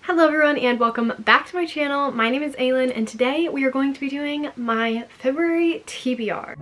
Hello everyone and welcome back to my channel. My name is Aylin and today we are going to be doing my February TBR.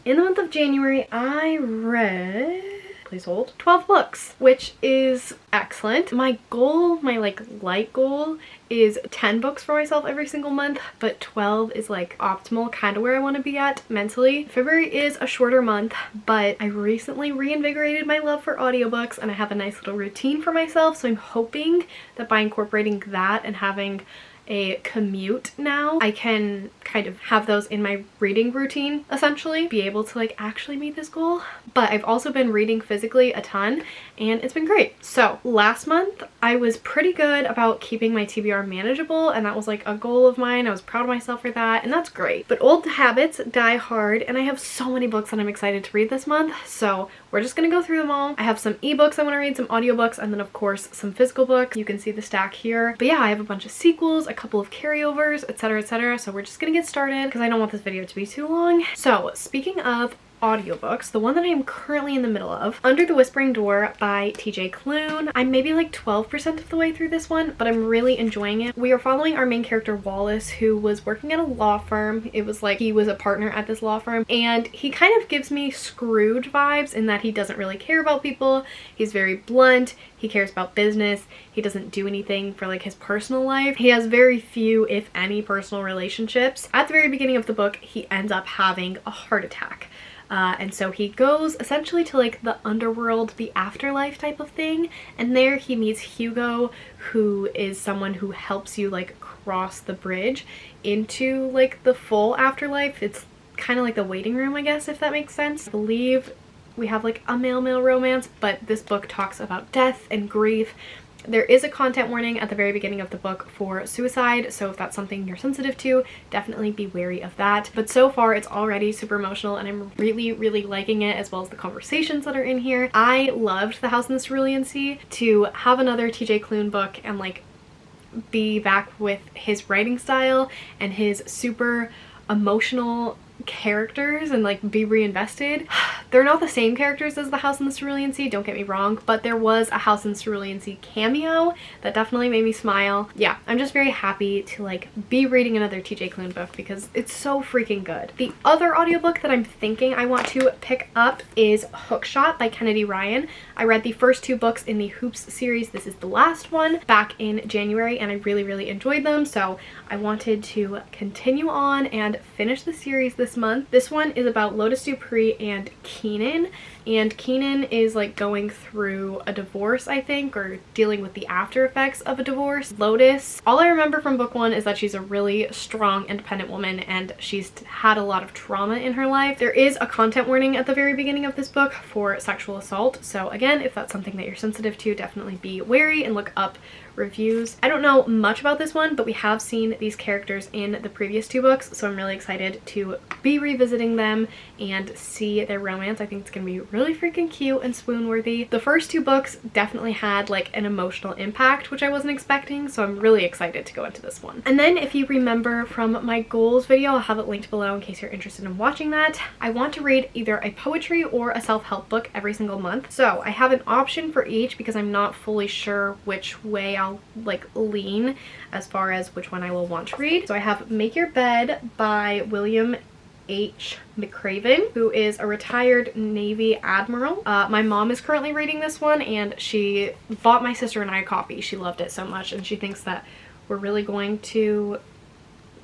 In the month of January, I read, please hold, 12 books, which is excellent. My goal, my light goal is 10 books for myself every single month, but 12 is like optimal, kind of where I want to be at mentally. February is a shorter month, but I recently reinvigorated my love for audiobooks and I have a nice little routine for myself, so I'm hoping that by incorporating that and having a commute now, I can kind of have those in my reading routine, essentially be able to actually meet this goal. But I've also been reading physically a ton and it's been great. So last month I was pretty good about keeping my TBR manageable, and that was like a goal of mine. I was proud of myself for that, and that's great. But old habits die hard, and I have so many books that I'm excited to read this month, so we're just gonna go through them all. I have some ebooks I want to read, some audiobooks, and then of course some physical books. You can see the stack here. But yeah, I have a bunch of sequels, a couple of carryovers, etc, etc. So we're just gonna get started because I don't want this video to be too long. So speaking of audiobooks, the one that I am currently in the middle of, Under the Whispering Door by TJ Klune. I'm maybe like 12% of the way through this one, but I'm really enjoying it. We are following our main character Wallace, who was working at a law firm. It was like he was a partner at this law firm, and he kind of gives me Scrooge vibes in that he doesn't really care about people. He's very blunt. He cares about business. He doesn't do anything for like his personal life. He has very few, if any, personal relationships. At the very beginning of the book, he ends up having a heart attack. And so he goes essentially to like the underworld, the afterlife type of thing, and there he meets Hugo, who is someone who helps you like cross the bridge into like the full afterlife. It's kind of like the waiting room, I guess, if that makes sense. I believe we have like a male-male romance, but this book talks about death and grief. There is a content warning at the very beginning of the book for suicide, so if that's something you're sensitive to, definitely be wary of that. But so far it's already super emotional and I'm really liking it, as well as the conversations that are in here. I loved The House in the Cerulean Sea. To have another TJ Klune book and like be back with his writing style and his super emotional characters and like be reinvested. They're not the same characters as The House in the Cerulean Sea, don't get me wrong, but there was a House in the Cerulean Sea cameo that definitely made me smile. Yeah, I'm just very happy to like be reading another TJ Klune book because it's so freaking good. The other audiobook that I'm thinking I want to pick up is Hookshot by Kennedy Ryan. I read the first two books in the Hoops series. This is the last one, back in January, and I really enjoyed them, so I wanted to continue on and finish the series this month. This one is about Lotus Dupree and Keenan, and Keenan is like going through a divorce, I think, or dealing with the after effects of a divorce. Lotus, all I remember from book one is that she's a really strong, independent woman and she's had a lot of trauma in her life. There is a content warning at the very beginning of this book for sexual assault, so again, if that's something that you're sensitive to, definitely be wary and look up reviews. I don't know much about this one, but we have seen these characters in the previous two books, so I'm really excited to be revisiting them and see their romance. I think it's gonna be really freaking cute and swoon-worthy. The first two books definitely had like an emotional impact, which I wasn't expecting, so I'm really excited to go into this one. And then if you remember from my goals video, I'll have it linked below in case you're interested in watching that, I want to read either a poetry or a self-help book every single month. So I have an option for each because I'm not fully sure which way I'll like lean as far as which one I will want to read. So I have Make Your Bed by William H. McCraven, who is a retired Navy admiral. My mom is currently reading this one and she bought my sister and I a copy. She loved it so much and she thinks that we're really going to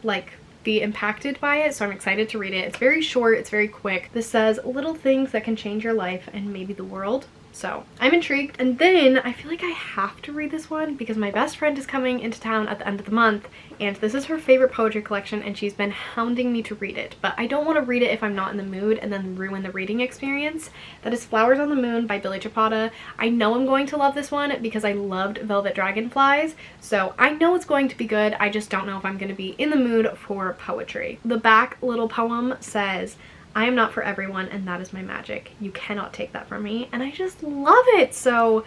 like be impacted by it, so I'm excited to read it. It's very short, it's very quick. This says little things that can change your life and maybe the world. So I'm intrigued. And then I feel like I have to read this one because my best friend is coming into town at the end of the month and this is her favorite poetry collection and she's been hounding me to read it, but I don't want to read it if I'm not in the mood and then ruin the reading experience. That is Flowers on the Moon by Billy Chapata. I know I'm going to love this one because I loved Velvet Dragonflies, so I know it's going to be good. I just don't know if I'm going to be in the mood for poetry. The back little poem says, I am not for everyone and that is my magic. You cannot take that from me. And I just love it. So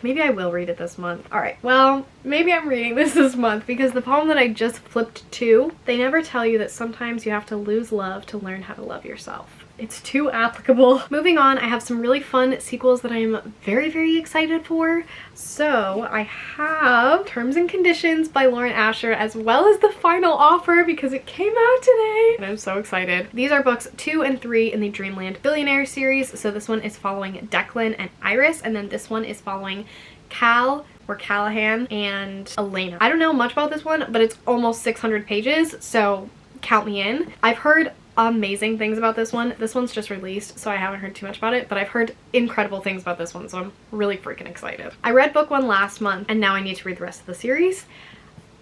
maybe I will read it this month. Alright, well, maybe I'm reading this month because the poem that I just flipped to, they never tell you that sometimes you have to lose love to learn how to love yourself. It's too applicable. Moving on, I have some really fun sequels that I'm very excited for. So I have Terms and Conditions by Lauren Asher, as well as The Final Offer because it came out today. And I'm so excited. These are books 2 and 3 in the Dreamland Billionaire series. So this one is following Declan and Iris, and then this one is following Cal or Callahan and Elena. I don't know much about this one, but it's almost 600 pages, so count me in. I've heard amazing things about this one. This one's just released, so I haven't heard too much about it, but I've heard incredible things about this one, so I'm really freaking excited. I read book 1 last month, and now I need to read the rest of the series.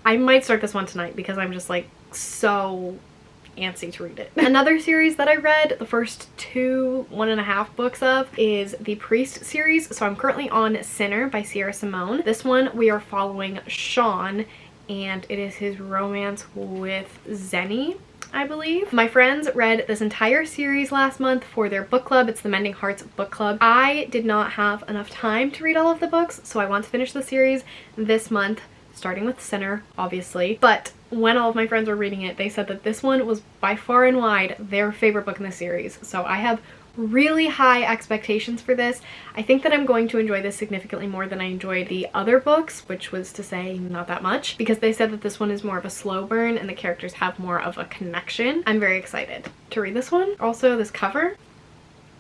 I might start this one tonight because I'm just like so antsy to read it. Another series that I read the first 1.5 books of is the Priest series. So I'm currently on Sinner by Sierra Simone. This one we are following Sean, and it is his romance with Zenny, I believe. My friends read this entire series last month for their book club. It's the Mending Hearts book club. I did not have enough time to read all of the books, so I want to finish the series this month, starting with Sinner, obviously. But when all of my friends were reading it, they said that this one was by far and wide their favorite book in the series. So I have really high expectations for this. I think that I'm going to enjoy this significantly more than I enjoyed the other books, which was to say not that much, because they said that this one is more of a slow burn and the characters have more of a connection. I'm very excited to read this one. Also, this cover,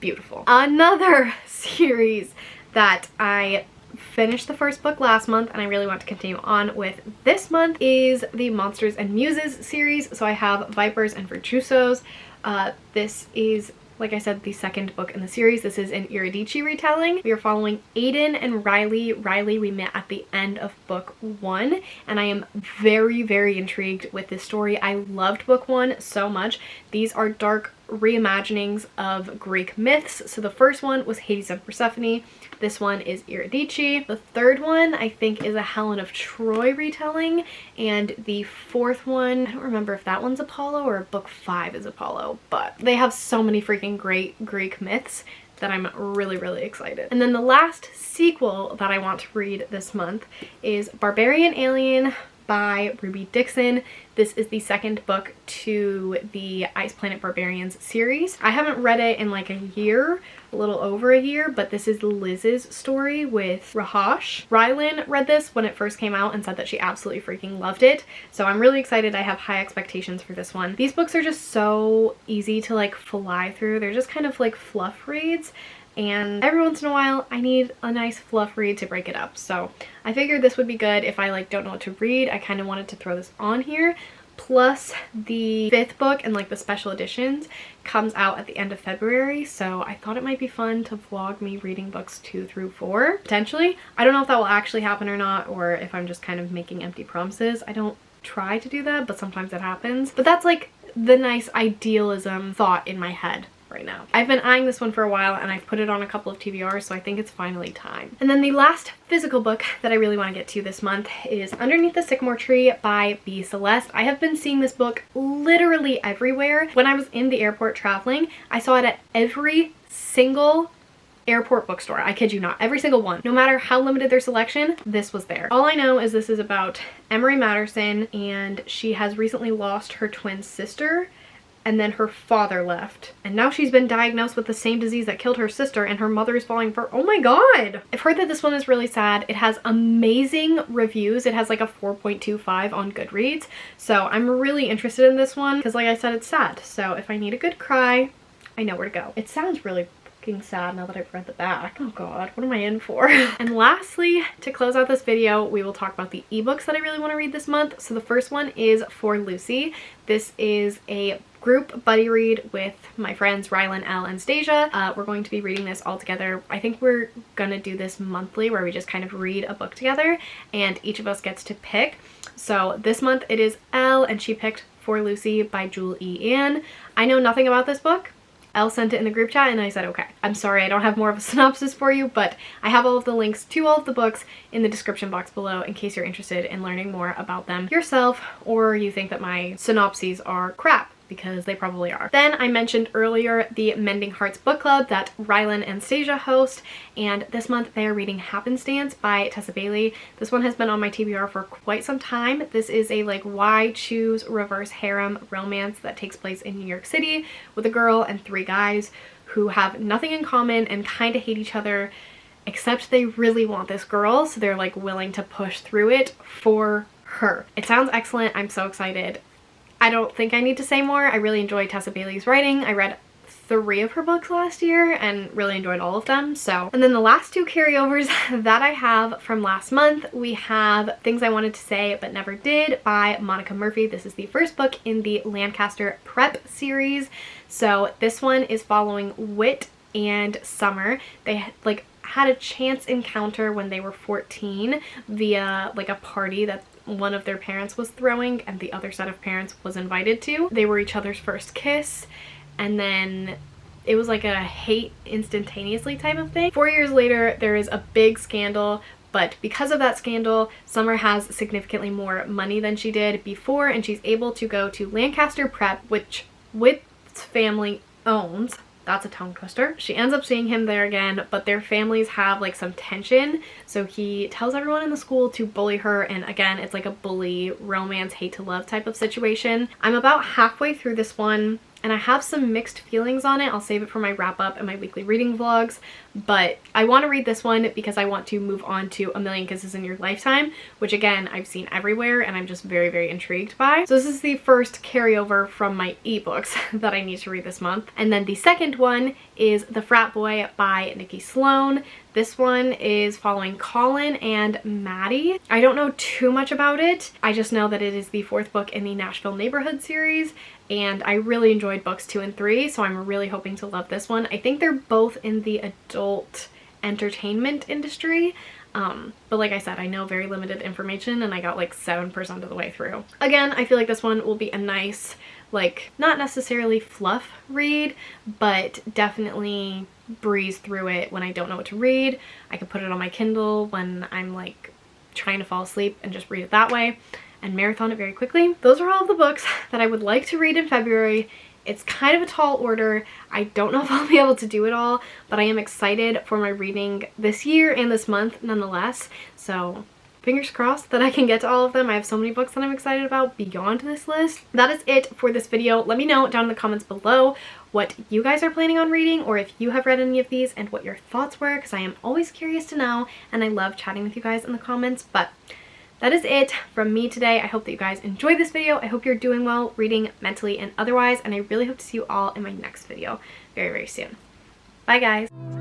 beautiful. Another series that I finished the first book last month and I really want to continue on with this month is the Monsters and Muses series. So I have Vipers and Virtuosos. This is, like I said, the second book in the series. This is an Eurydice retelling. We are following Aiden and Riley. Riley we met at the end of book 1, and I am very intrigued with this story. I loved book 1 so much. These are dark reimaginings of Greek myths. So the first one was Hades and Persephone. This one is Eurydice. The third one I think is a Helen of Troy retelling, and the fourth one, I don't remember if that one's Apollo or book 5 is Apollo, but they have so many freaking great Greek myths that I'm really excited. And then the last sequel that I want to read this month is Barbarian Alien by Ruby Dixon. This is the second book to the Ice Planet Barbarians series. I haven't read it in like a year, a little over a year, but this is Liz's story with Rahash. Rylan read this when it first came out and said that she absolutely freaking loved it. So I'm really excited. I have high expectations for this one. These books are just so easy to like fly through. They're just kind of like fluff reads, and every once in a while I need a nice fluff read to break it up. So I figured this would be good if I like don't know what to read. I kind of wanted to throw this on here. Plus the 5th book and like the special editions comes out at the end of February, so I thought it might be fun to vlog me reading books 2 through 4 potentially. I don't know if that will actually happen or not, or if I'm just kind of making empty promises. I don't try to do that, but sometimes it happens. But that's like the nice idealism thought in my head right now. I've been eyeing this one for a while and I've put it on a couple of TBRs, so I think it's finally time. And then the last physical book that I really want to get to this month is Underneath the Sycamore Tree by B. Celeste. I have been seeing this book literally everywhere. When I was in the airport traveling, I saw it at every single airport bookstore. I kid you not. Every single one. No matter how limited their selection, this was there. All I know is this is about Emery Matterson, and she has recently lost her twin sister, and then her father left, and now she's been diagnosed with the same disease that killed her sister, and her mother is falling for— oh my god! I've heard that this one is really sad. It has amazing reviews. It has like a 4.25 on Goodreads, so I'm really interested in this one because, like I said, it's sad. So if I need a good cry, I know where to go. It sounds really sad now that I've read the back. Oh god, what am I in for? And lastly, to close out this video, we will talk about the ebooks that I really want to read this month. So the first one is For Lucy. This is a group buddy read with my friends Rylan, Elle, and Stasia. We're going to be reading this all together. I think we're gonna do this monthly where we just kind of read a book together and each of us gets to pick. So this month it is Elle, and she picked For Lucy by Jewel E. Ann. I know nothing about this book. Elle sent it in the group chat and I said, okay. I'm sorry I don't have more of a synopsis for you, but I have all of the links to all of the books in the description box below in case you're interested in learning more about them yourself, or you think that my synopses are crap. because they probably are. Then I mentioned earlier the Mending Hearts book club that Rylan and Stasia host, and this month they are reading Happenstance by Tessa Bailey. This one has been on my TBR for quite some time. This is a like why choose reverse harem romance that takes place in New York City with a girl and 3 guys who have nothing in common and kind of hate each other, except they really want this girl, so they're like willing to push through it for her. It sounds excellent. I'm so excited. I don't think I need to say more. I really enjoyed Tessa Bailey's writing. I read 3 of her books last year and really enjoyed all of them. So, and then the last 2 carryovers that I have from last month, we have Things I Wanted to Say But Never Did by Monica Murphy. This is the first book in the Lancaster Prep series. So this one is following Whit and Summer. They like had a chance encounter when they were 14 via like a party that one of their parents was throwing and the other set of parents was invited to. They were each other's first kiss, and then it was like a hate instantaneously type of thing. 4 years later, there is a big scandal, but because of that scandal, Summer has significantly more money than she did before, and she's able to go to Lancaster Prep, which Whit's family owns. That's a tongue twister. She ends up seeing him there again, but their families have like some tension, so he tells everyone in the school to bully her, and again, it's like a bully romance hate to love type of situation. I'm about halfway through this one and I have some mixed feelings on it. I'll save it for my wrap up and my weekly reading vlogs, but I want to read this one because I want to move on to A Million Kisses in Your Lifetime, which again I've seen everywhere and I'm just very, very intrigued by. So this is the first carryover from my ebooks that I need to read this month. And then the second one is The Frat Boy by Nikki Sloan. This one is following Colin and Maddie. I don't know too much about it. I just know that it is the 4th book in the Nashville Neighborhood series, and I really enjoyed books 2 and 3, so I'm really hoping to love this one. I think they're both in the adult entertainment industry, but like I said, I know very limited information and I got like 7% of the way through. Again, I feel like this one will be a nice, like, not necessarily fluff read, but definitely breeze through it when I don't know what to read. I could put it on my Kindle when I'm like trying to fall asleep and just read it that way and marathon it very quickly. Those are all of the books that I would like to read in February. It's kind of a tall order. I don't know if I'll be able to do it all, but I am excited for my reading this year and this month nonetheless. So fingers crossed that I can get to all of them. I have so many books that I'm excited about beyond this list. That is it for this video. Let me know down in the comments below what you guys are planning on reading, or if you have read any of these and what your thoughts were, because I am always curious to know and I love chatting with you guys in the comments. But that is it from me today. I hope that you guys enjoyed this video. I hope you're doing well reading, mentally and otherwise, and I really hope to see you all in my next video very, very soon. Bye guys.